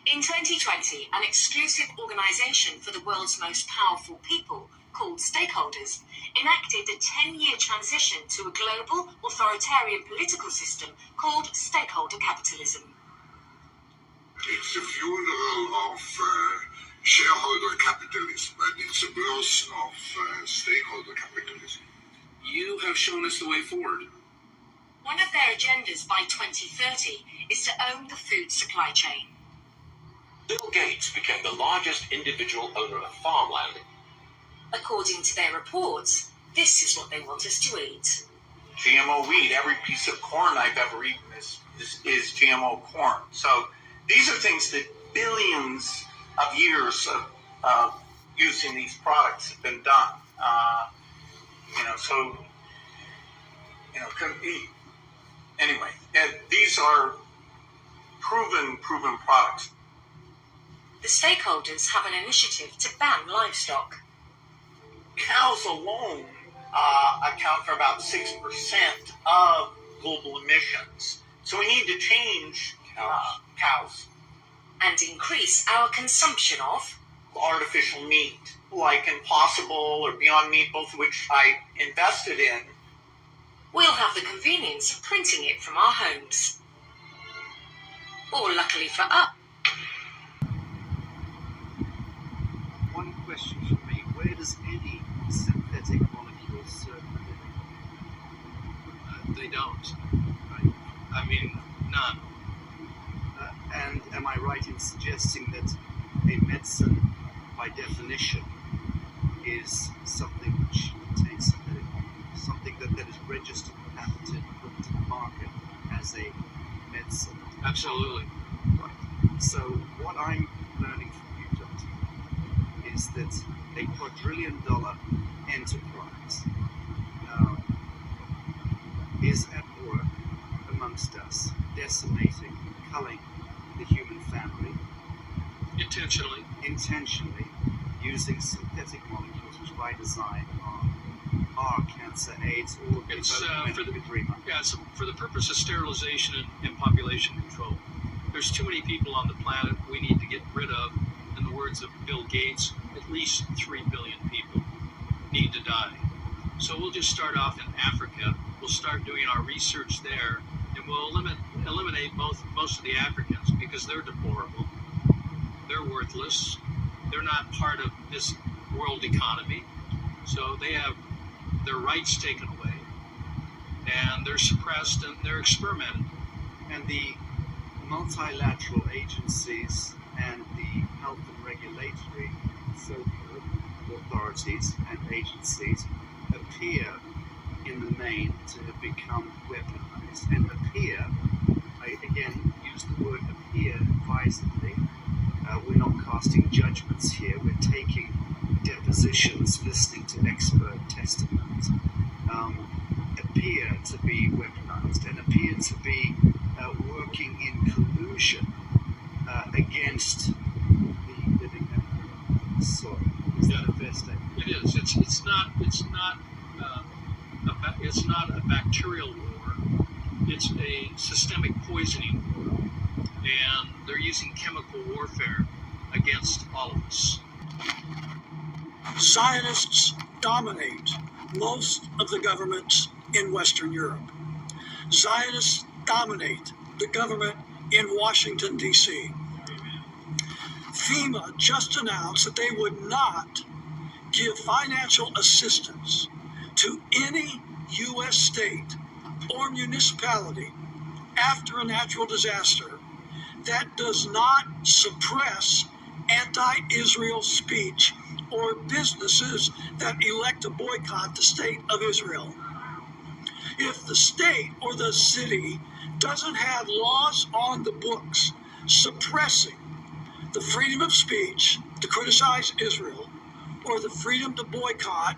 In 2020, an exclusive organization for the world's most powerful people, called Stakeholders, enacted a 10-year transition to a global, authoritarian political system called stakeholder capitalism. It's the funeral of shareholder capitalism, and it's a birth of stakeholder capitalism. You have shown us the way forward. One of their agendas by 2030 is to own the food supply chain. Bill Gates became the largest individual owner of farmland. According to their reports, this is what they want us to eat. GMO wheat. Every piece of corn I've ever eaten is GMO corn. So these are things that billions of years of using these products have been done. Anyway, these are proven products. The stakeholders have an initiative to ban livestock. Cows alone account for about 6% of global emissions. So we need to change cows. And increase our consumption of artificial meat, like Impossible or Beyond Meat, both of which I invested in. We'll have the convenience of printing it from our homes. Or luckily for us. One question for me, where does any synthetic molecule serve the living? They don't. I mean, none. And am I right in suggesting that a medicine, by definition, is something which contains synthetic molecules, something that is registered, patented, put to the market as a medicine? Absolutely. Right. So what I'm learning from you, Doctor, is that a quadrillion-dollar enterprise is at work amongst us, decimating, culling the human family. Intentionally using synthetic molecules, which by design are cancer, AIDS, all of It's for the purpose of sterilization and population control. There's too many people on the planet we need to get rid of. In the words of Bill Gates, at least 3 billion people need to die. So we'll just start off in Africa. We'll start doing our research there, and we'll eliminate most of the Africans because they're deplorable. They're worthless. They're not part of this world economy. So they have their rights taken away, and they're suppressed and they're experimented. And the multilateral agencies and the health and regulatory authorities and agencies appear in the main to have become weaponized, and appear, I again use the word appear advisedly. We're not casting judgments here, we're taking depositions, listening to expert testimonies, appear to be weaponized and appear to be working in collusion against the living soil. Is that a fair statement? It is. It's not a bacterial war. It's a systemic poisoning war, and they're using chemical warfare against all of us. Zionists dominate most of the governments in Western Europe. Zionists dominate the government in Washington, D.C. FEMA just announced that they would not give financial assistance to any U.S. state or municipality after a natural disaster that does not suppress anti-Israel speech or businesses that elect to boycott the state of Israel. If the state or the city doesn't have laws on the books suppressing the freedom of speech to criticize Israel or the freedom to boycott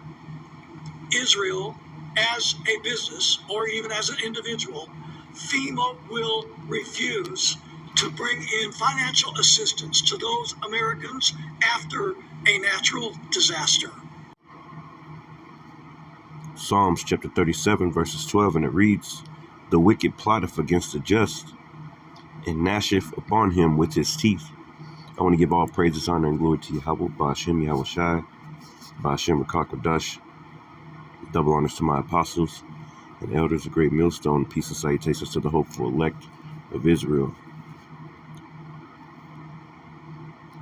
Israel as a business or even as an individual, FEMA will refuse to bring in financial assistance to those Americans after a natural disaster. Psalms chapter 37 verses 12, and it reads, "The wicked plotteth against the just, and gnasheth upon him with his teeth. I want to give all praises, honor, and glory to Yahweh, Ba'ashem Yahweh Shai, Ba'ashem Rakakadash. Double honors to my apostles and elders, a great millstone. Peace and salutations to the hopeful elect of Israel.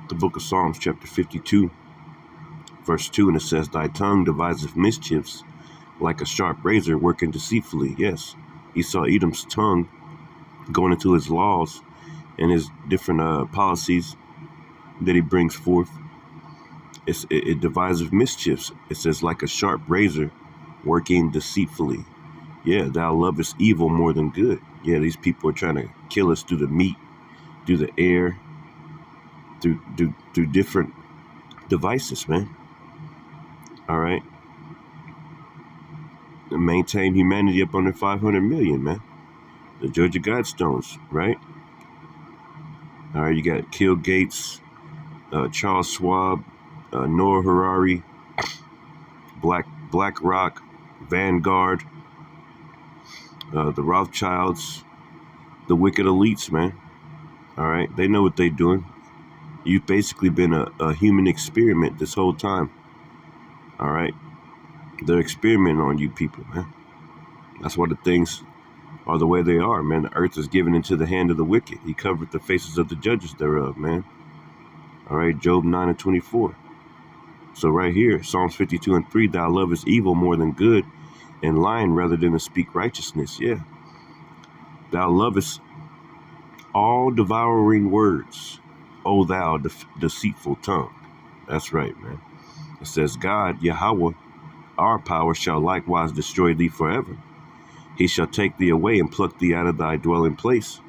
The book of Psalms, chapter 52, verse 2, and it says, Thy tongue deviseth mischiefs like a sharp razor working deceitfully. Yes, Esau Edom's tongue going into his laws and his different policies that he brings forth. It deviseth mischiefs. It says like a sharp razor working deceitfully. Yeah, thou lovest evil more than good. Yeah, these people are trying to kill us through the meat, through the air, through different devices, man. All right. And maintain humanity up under 500 million, man. The Georgia Guidestones, right? All right, you got Bill Gates, Charles Schwab, Noah Harari, BlackRock, Vanguard, the Rothschilds, the wicked elites, man. All right, they know what they're doing. You've basically been a human experiment this whole time. All right, they're experimenting on you people, man. That's why the things are the way they are, man. The earth is given into the hand of the wicked. He covered the faces of the judges thereof, man. All right, Job 9 and 24. So right here, Psalms 52 and 3, thou lovest evil more than good, and lying rather than to speak righteousness. Yeah. Thou lovest all devouring words, O thou deceitful tongue. That's right, man. It says, God, Yahweh, our power, shall likewise destroy thee forever. He shall take thee away and pluck thee out of thy dwelling place,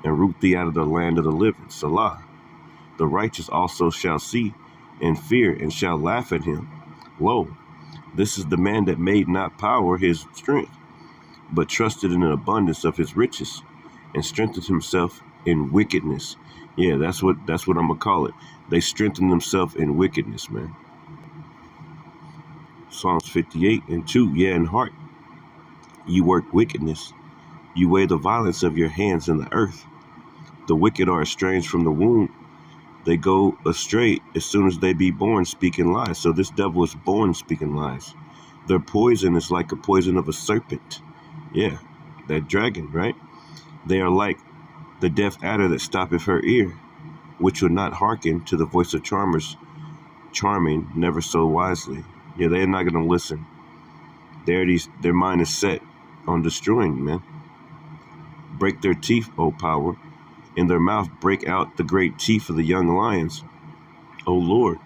and root thee out of the land of the living. Salah. The righteous also shall see and fear, and shall laugh at him. Lo, this is the man that made not power his strength, but trusted in the abundance of his riches, and strengthened himself in wickedness. Yeah, that's what I'm gonna call it. They strengthened themselves in wickedness, man. Psalms 58 and 2. Yeah, in heart you work wickedness. You weigh the violence of your hands in the earth. The wicked are estranged from the womb. They go astray as soon as they be born, speaking lies. So this devil is born speaking lies. Their poison is like a poison of a serpent. Yeah, that dragon, right? They are like the deaf adder that stoppeth her ear, which will not hearken to the voice of charmers, charming never so wisely. Yeah, they're not going to listen. Their mind is set on destroying, man. Break their teeth, O power. In their mouth break out the great teeth of the young lions. O Lord,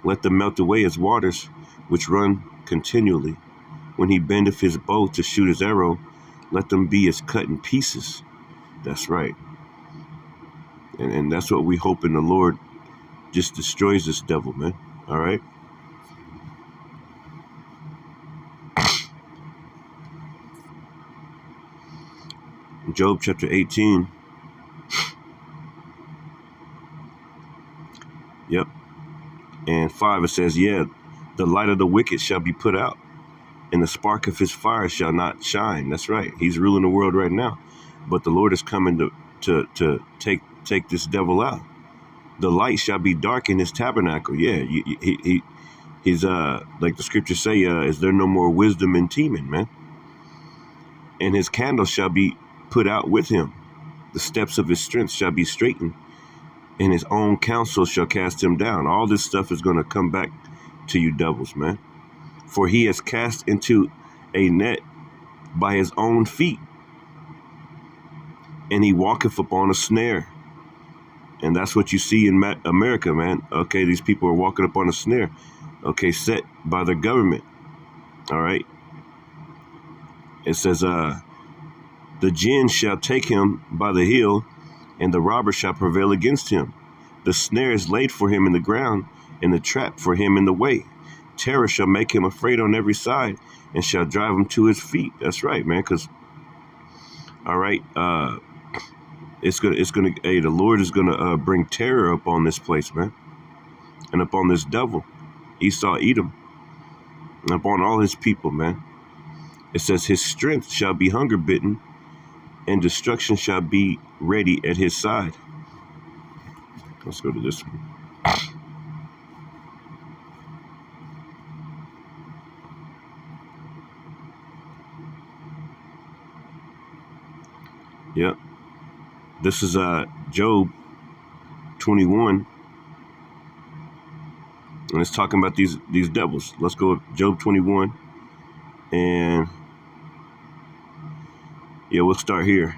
let them melt away as waters, which run continually. When he bendeth his bow to shoot his arrow, let them be as cut in pieces. That's right. And that's what we hope in the Lord just destroys this devil, man. All right? Job chapter 18. Yep. And 5, it says, yeah, the light of the wicked shall be put out, and the spark of his fire shall not shine. That's right. He's ruling the world right now. But the Lord is coming to take this devil out. The light shall be dark in his tabernacle. Yeah, he's like the scriptures say, is there no more wisdom in Teman, man? And his candle shall be put out with him. The steps of his strength shall be straightened, and his own counsel shall cast him down. All this stuff is going to come back to you devils, man. For he has cast into a net by his own feet, and he walketh upon a snare. And that's what you see in America, man. Okay, these people are walking upon a snare, okay, set by the government. All right. It says, the jinn shall take him by the heel, and the robber shall prevail against him. The snare is laid for him in the ground, and the trap for him in the way. Terror shall make him afraid on every side, and shall drive him to his feet. That's right, man. Because, all right, the Lord is gonna bring terror upon this place, man, and upon this devil, Esau Edom, and upon all his people, man. It says his strength shall be hunger bitten, and destruction shall be ready at his side. Let's go to this one. Yep. This is Job 21. And it's talking about these devils. Let's go with Job 21. And yeah, we'll start here.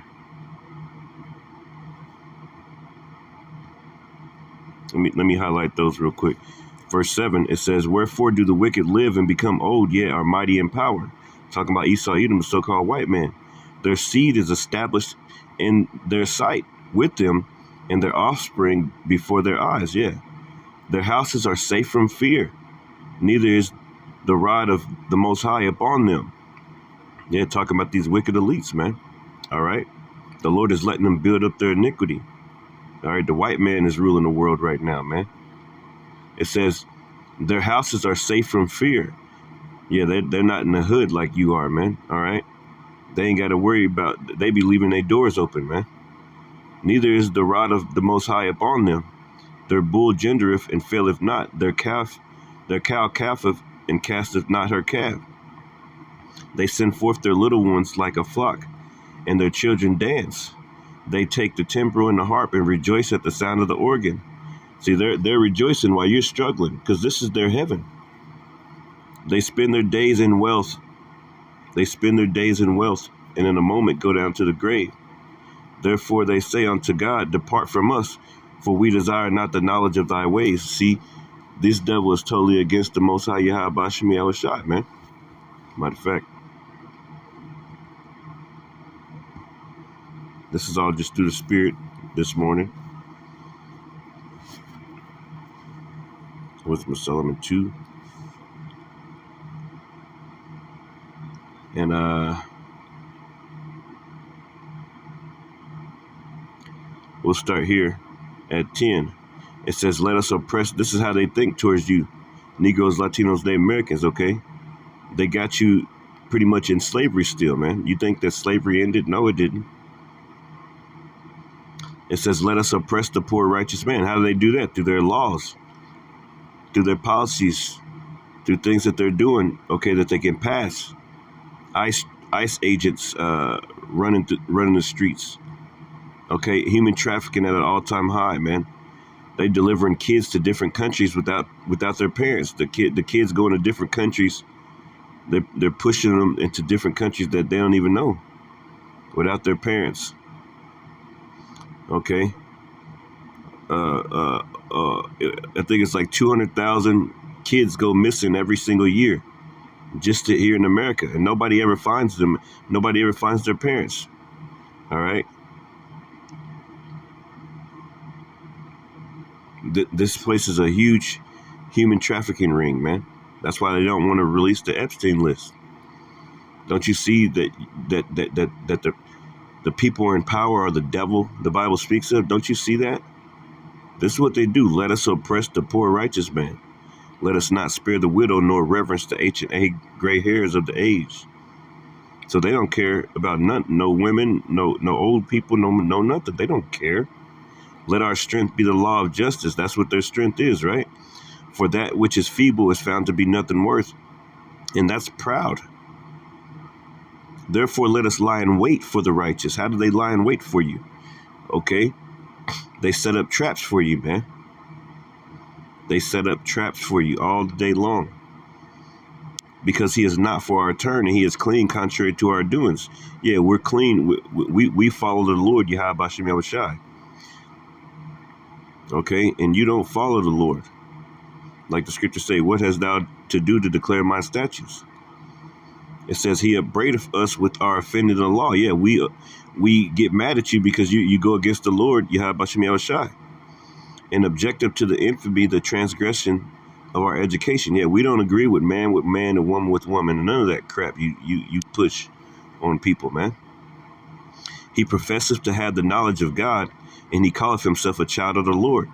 Let me highlight those real quick. Verse 7, it says, wherefore do the wicked live and become old, yet are mighty in power? Talking about Esau, Edom, the so-called white man. Their seed is established in their sight with them, and their offspring before their eyes. Yeah. Their houses are safe from fear. Neither is the rod of the Most High upon them. Yeah, talking about these wicked elites, man. All right. The Lord is letting them build up their iniquity. All right. The white man is ruling the world right now, man. It says their houses are safe from fear. Yeah, they're not in the hood like you are, man. All right. They ain't got to worry about, they be leaving their doors open, man. Neither is the rod of the Most High upon them. Their bull gendereth and faileth not. Their cow calfeth and casteth not her calf. They send forth their little ones like a flock, and their children dance. They take the timbrel and the harp and rejoice at the sound of the organ. See, they're rejoicing while you're struggling, because this is their heaven. They spend their days in wealth. They spend their days in wealth, and in a moment go down to the grave. Therefore they say unto God, depart from us, for we desire not the knowledge of thy ways. See, this devil is totally against the Most High Yahweh Bashmi Awashai, man. Matter of fact, this is all just through the Spirit this morning. Wisdom of Solomon 2. And we'll start here at 10. It says, let us oppress. This is how they think towards you. Negroes, Latinos, Native Americans, okay? They got you pretty much in slavery still, man. You think that slavery ended? No, it didn't. It says, let us oppress the poor righteous man. How do they do that? Through their laws, through their policies, through things that they're doing, okay, that they can pass. ICE agents running the streets. Okay, human trafficking at an all-time high, man. They delivering kids to different countries without their parents. The kids going to different countries. They're pushing them into different countries that they don't even know without their parents. Okay. I think it's like 200,000 kids go missing every single year, just here in America, and nobody ever finds them. Nobody ever finds their parents. All right. This place is a huge human trafficking ring, man. That's why they don't want to release the Epstein list. Don't you see that the people in power are the devil the Bible speaks of? Don't you see that? This is what they do. Let us oppress the poor righteous man. Let us not spare the widow, nor reverence the ancient gray hairs of the age. So they don't care about no women, no old people, no nothing. They don't care. Let our strength be the law of justice. That's what their strength is, right? For that which is feeble is found to be nothing worth, and that's proud. Therefore, let us lie in wait for the righteous. How do they lie in wait for you? Okay, they set up traps for you, man. They set up traps for you all day long, because he is not for our turn, and he is clean contrary to our doings. Yeah, we're clean. We follow the Lord, Yahweh Bashim Yahushai. Okay, and you don't follow the Lord. Like the scriptures say, what hast thou to do to declare my statutes? It says he upbraideth us with our offending the law. Yeah, we get mad at you because you go against the Lord, Yahweh Bashim Yahushai. And objective to the infamy, the transgression of our education. Yeah, we don't agree with man and woman with woman, and none of that crap you push on people, man. He professeth to have the knowledge of God, and he calleth himself a child of the Lord.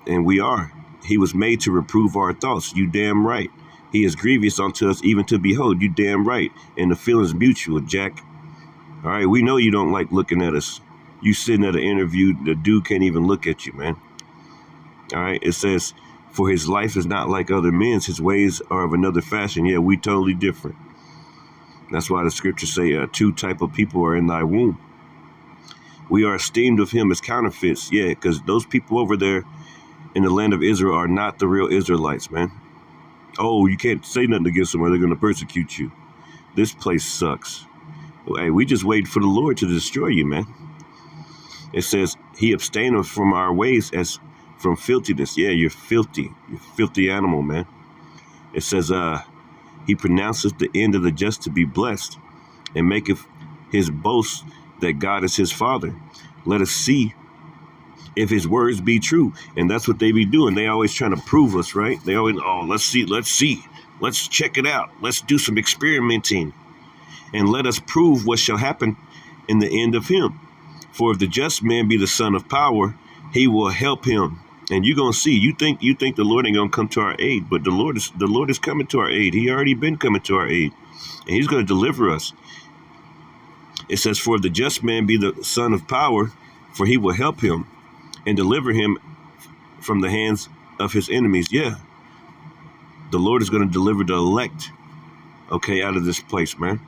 And we are. He was made to reprove our thoughts. You damn right. He is grievous unto us even to behold. You damn right. And the feeling's mutual, Jack. All right, we know you don't like looking at us. You sitting at an interview, the dude can't even look at you, man. All right, it says, for his life is not like other men's, his ways are of another fashion. Yeah, we totally different. That's why the scriptures say two type of people are in thy womb. We are esteemed of him as counterfeits. Yeah, because those people over there in the land of Israel are not the real Israelites, man. Oh, you can't say nothing against them or they're going to persecute you. This place sucks. Hey, we just wait for the Lord to destroy you, man. It says, he abstaineth from our ways as from filthiness. Yeah, you're filthy. You're a filthy animal, man. It says, he pronounceth the end of the just to be blessed, and maketh his boast that God is his father. Let us see if his words be true. And that's what they be doing. They always trying to prove us, right? They always, oh, let's see. Let's check it out. Let's do some experimenting. And let us prove what shall happen in the end of him. For if the just man be the son of power, he will help him. And you're gonna see. You think the Lord ain't gonna come to our aid, but the Lord is coming to our aid. He already been coming to our aid, and he's gonna deliver us. It says, for if the just man be the son of power, for he will help him and deliver him from the hands of his enemies. Yeah, the Lord is gonna deliver the elect, okay, out of this place, man.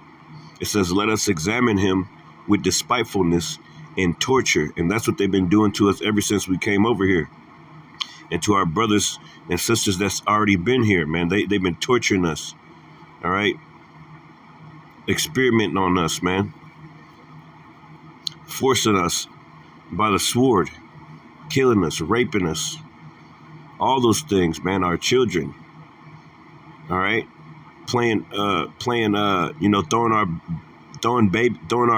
It says, let us examine him with despitefulness and torture, and that's what they've been doing to us ever since we came over here. And to our brothers and sisters that's already been here, man, they've been torturing us, all right? Experimenting on us, man. Forcing us by the sword, killing us, raping us, all those things, man. Our children, all right? Throwing our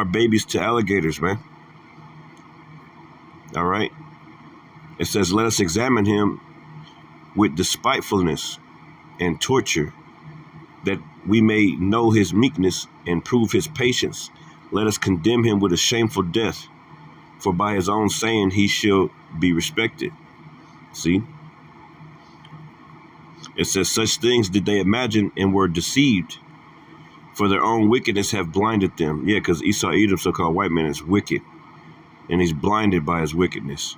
babies to alligators, man. All right? It says, let us examine him with despitefulness and torture, that we may know his meekness and prove his patience. Let us condemn him with a shameful death, for by his own saying he shall be respected. See? It says, such things did they imagine and were deceived, for their own wickedness have blinded them. Yeah, because Esau Edom, so-called white man, is wicked, and he's blinded by his wickedness.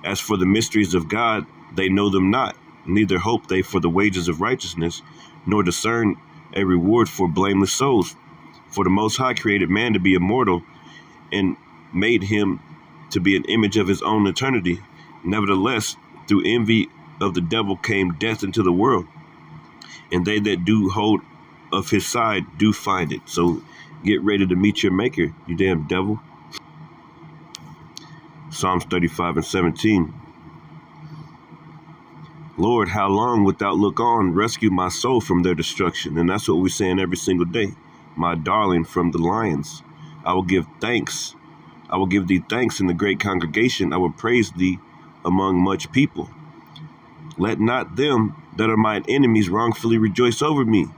As for the mysteries of God, they know them not, neither hope they for the wages of righteousness, nor discern a reward for blameless souls. For the Most High created man to be immortal, and made him to be an image of his own eternity. Nevertheless, through envy of the devil came death into the world, and they that do hold of his side do find it. So get ready to meet your maker, you damn devil. Psalms 35:17. Lord, how long wilt thou look on? Rescue my soul from their destruction. And that's what we're saying every single day. My darling, from the lions. I will give thanks. I will give thee thanks in the great congregation. I will praise thee among much people. Let not them that are mine enemies wrongfully rejoice over me,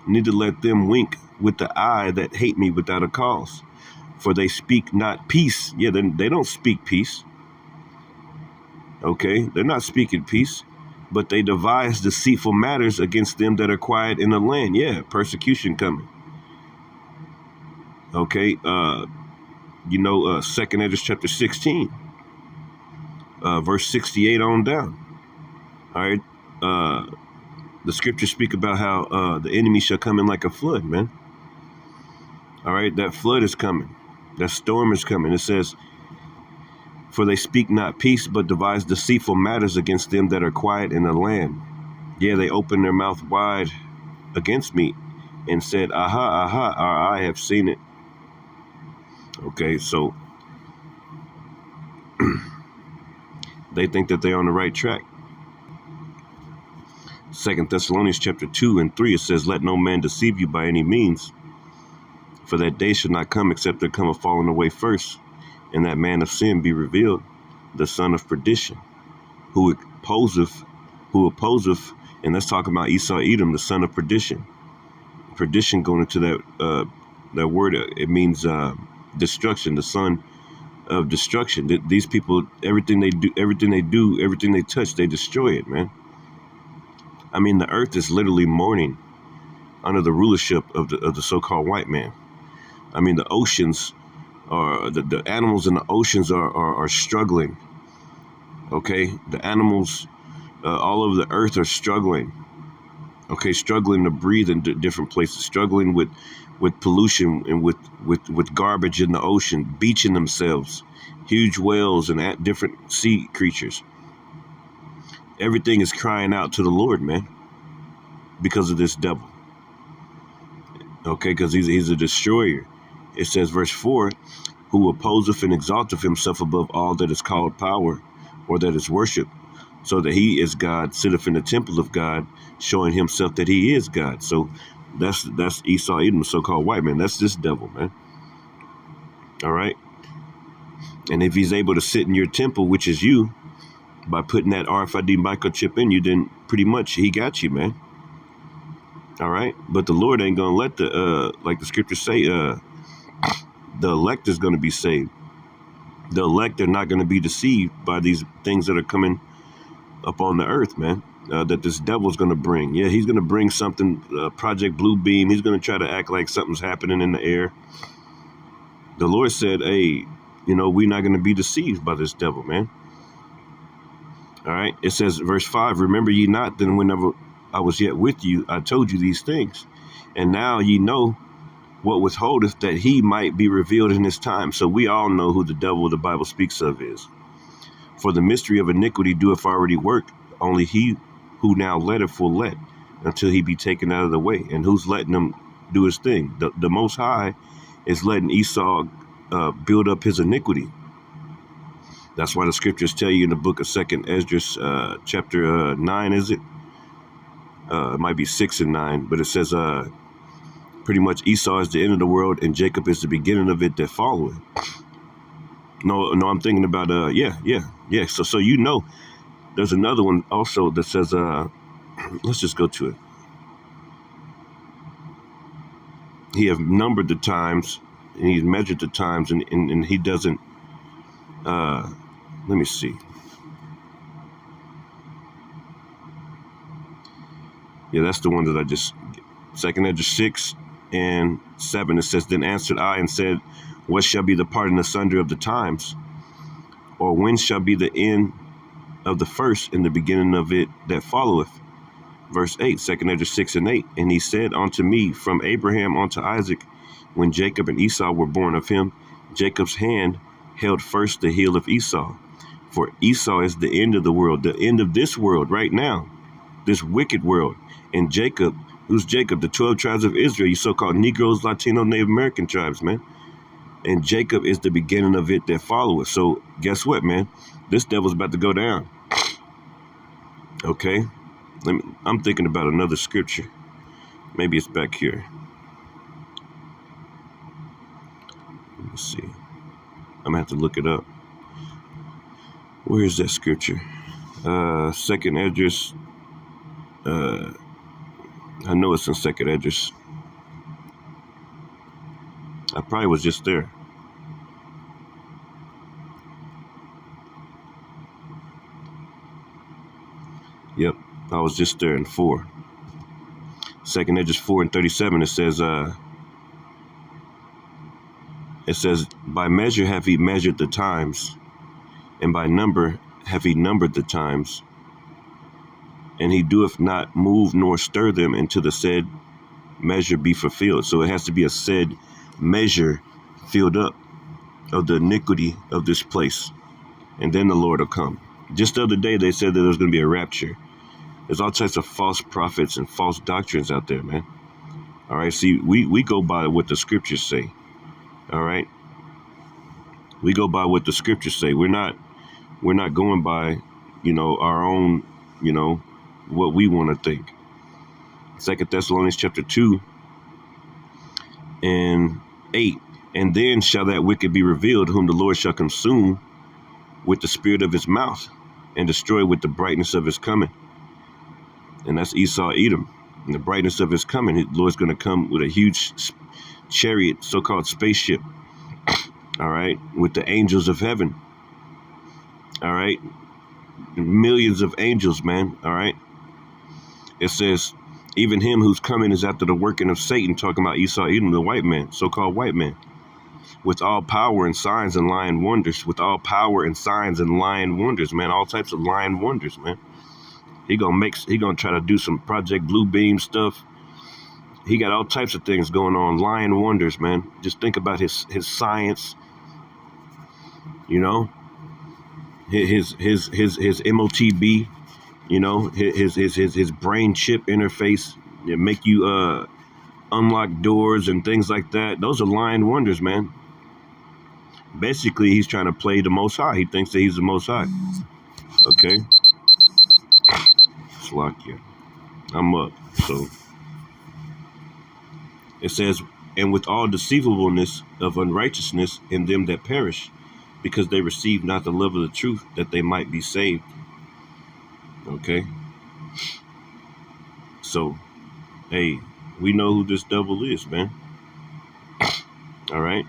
neither let them wink with the eye that hate me without a cause. For they speak not peace. Yeah, they don't speak peace. Okay, they're not speaking peace, but they devise deceitful matters against them that are quiet in the land. Yeah, persecution coming. Okay, 2nd Esdras chapter 16, verse 68 on down. All right, the scriptures speak about how the enemy shall come in like a flood, man. All right, that flood is coming. That storm is coming. It says, for they speak not peace, but devise deceitful matters against them that are quiet in the land. Yeah, they opened their mouth wide against me and said, aha, aha, our eye have seen it. Okay, so they think that they're on the right track. 2 Thessalonians chapter 2 and 3, it says, let no man deceive you by any means, for that day shall not come except there come a falling away first, and that man of sin be revealed, the son of perdition, who opposeth, and that's talking about Esau Edom, the son of perdition. Perdition, going into that word, it means destruction, the son of destruction. These people, everything they do, everything they touch, they destroy it, man. I mean, the earth is literally mourning under the rulership of the so-called white man. I mean, the oceans, or the animals in the oceans are struggling. Okay, the animals all over the earth are struggling. Okay, struggling to breathe in different places, struggling with pollution and with garbage in the ocean, beaching themselves, huge whales and different sea creatures. Everything is crying out to the Lord, man, because of this devil. Okay, because he's a destroyer. It says, verse 4, who opposeth and exalteth himself above all that is called power or that is worship, so that he is God, sitteth in the temple of God, showing himself that he is God. So that's Esau, Edom, so-called white man. That's this devil, man. All right. And if he's able to sit in your temple, which is you, by putting that RFID microchip in you, then pretty much he got you, man. All right. But the Lord ain't going to let like the scriptures say, the elect is going to be saved. The elect are not going to be deceived by these things that are coming up on the earth, man, that this devil's going to bring. Yeah, he's going to bring something, Project Blue Beam. He's going to try to act like something's happening in the air. The Lord said, hey, we're not going to be deceived by this devil, man. All right. It says, verse 5, remember ye not then whenever I was yet with you, I told you these things. And now ye know what withholdeth, that he might be revealed in his time. So we all know who the devil the Bible speaks of is. For the mystery of iniquity doeth already work. Only he who now letteth will let, until he be taken out of the way. And who's letting him do his thing? The Most High is letting Esau build up his iniquity. That's why the scriptures tell you in the book of 2nd Esdras, chapter 9, is it? It might be 6 and 9, but it says pretty much Esau is the end of the world and Jacob is the beginning of it that followeth. No, I'm thinking about, yeah. So there's another one also that says, let's just go to it. He have numbered the times and he's measured the times and he doesn't, let me see. Yeah, that's the one that I just, 2nd Esdras 6 and 7, it says, then answered I and said, what shall be the part and asunder of the times? Or when shall be the end of the first and the beginning of it that followeth? Verse 8, 2nd Esdras 6 and 8. And he said unto me, from Abraham unto Isaac, when Jacob and Esau were born of him, Jacob's hand held first the heel of Esau. For Esau is the end of the world, the end of this world right now, this wicked world. And Jacob, who's Jacob? The 12 tribes of Israel, you so-called Negroes, Latino, Native American tribes, man. And Jacob is the beginning of it that followeth. So guess what, man? This devil's about to go down. Okay? I'm thinking about another scripture. Maybe it's back here. Let me see. I'm going to have to look it up. Where is that scripture? 2nd Esdras. I know it's in 2nd Esdras. I probably was just there. Yep, I was just there in 4. 2nd Esdras 4 and 37, it says, by measure have he measured the times, and by number have he numbered the times, and he doeth not move nor stir them until the said measure be fulfilled. So it has to be a said measure filled up of the iniquity of this place, and then the Lord will come. Just the other day they said that there's going to be a rapture. There's all types of false prophets and false doctrines out there, man. All right, see, we go by what the scriptures say. All right, we go by what the scriptures say. We're not going by our own what we want to think. 2 Thessalonians chapter 2 and 8. And then shall that wicked be revealed, whom the Lord shall consume with the spirit of his mouth and destroy with the brightness of his coming. And that's Esau, Edom. And the brightness of his coming, the Lord's going to come with a huge chariot, so-called spaceship. All right. With the angels of heaven. All right. Millions of angels, man. All right. It says, Even him who's coming is after the working of Satan, talking about Esau, Edom, the white man, so-called white man, with all power and signs and lying wonders, with all power and signs and lying wonders, man, all types of lying wonders, man. He gonna try to do some Project Blue Beam stuff. He got all types of things going on, lying wonders, man. Just think about his science, you know, his MOTB. You know, his brain chip interface, make you unlock doors and things like that. Those are lying wonders, man. Basically, he's trying to play the Most High. He thinks that he's the Most High. Okay? Slakia. I'm up. So, it says, and with all deceivableness of unrighteousness in them that perish, because they receive not the love of the truth, that they might be saved. Okay, so, hey, we know who this devil is, man. All right,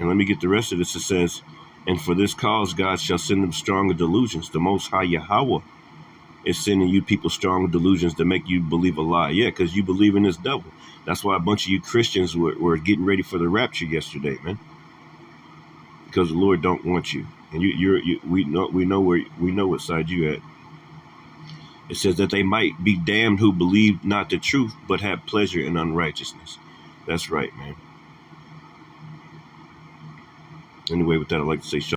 and let me get the rest of this. It says, and for this cause God shall send them stronger delusions. The Most High Yahweh is sending you people stronger delusions to make you believe a lie. Yeah, because you believe in this devil. That's why a bunch of you Christians were getting ready for the rapture yesterday, man. Because the Lord don't want you, and we know what side you at. It says that they might be damned who believe not the truth, but have pleasure in unrighteousness. That's right, man. Anyway, with that, I'd like to say